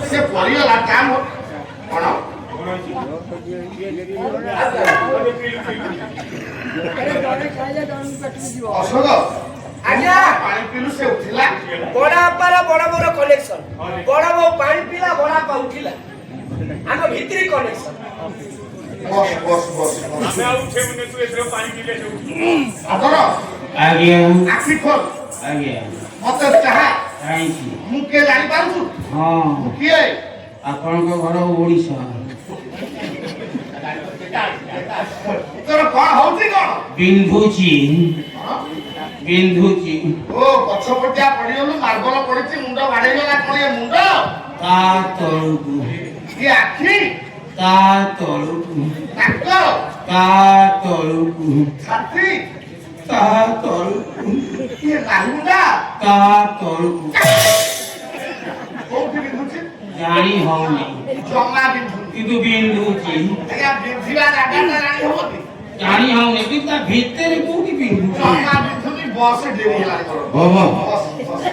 ସେ ପରିଗଲା କାମ କଣ ଅଶୋକ ଆଜ୍ଞା ପାଣି ପିଲୁ ସେ ଉଠିଲା ବଡ ବାପାର ବଡ ବଡ କନେକ୍ସନ ବଡ ବୋଉ ପାଣି ପିଲା ବଡ ବାପା ଉଠିଲା ଆମ ଭିତରି କନେକ୍ସନ ବସ ବସ ବସ ଆମେ ଆଉ ଉଠେଇବୁନି ତୁ ଏଥର ପାଣି ପିଇଲେ ସେ ଆଦର ଆଜ୍ଞା ଆଖି ଖୋଲ ଆଜ୍ଞା ମତେ ଚାହା କାହିଁକି ମୁଁ କିଏ ଜାଣିପାରୁଛୁ ହଁ ମୁଁ କିଏ ଆପଣଙ୍କ ଘର ଓଡ଼ିଶା ତୋର କଣ ହଉଛି କଣ ବିନ୍ଧୁଛି ବିନ୍ଧୁଛି ଓ ଗଛ ପଟିଆ ପଡିଗଲୁ ମାର୍ବଲ ପଡିଛି ମୁଣ୍ଡ ବାଡେଇଗଲା କଣ ଏ ମୁଣ୍ଡ ତା ତଳକୁ ଇଏ ଆଖି ତା ତଳକୁ ନାକ ତା ତଳକୁ ଛାତି ତା ତଳକୁ ଇଏ ନାହୁଣ୍ଡା ତା ତଳକୁ କୋଉଠି ବିନ୍ଧୁଛି ଜାଣି ହଉନି ଜମା ବିନ୍ଧୁନି କିନ୍ତୁ ବିନ୍ଧୁଛି ଆଜ୍ଞା ବିନ୍ଧିବା ଜାଗାଟା ଜାଣି ହବନି ଜାଣି ହଉନି କିନ୍ତୁ ତା ଭିତରେ କୋଉଠି ବିନ୍ଧୁଛି ଜମା ବିନ୍ଧୁନି ବସ ଡେରି ହେଲାଣି ବାବା ବସ ବସ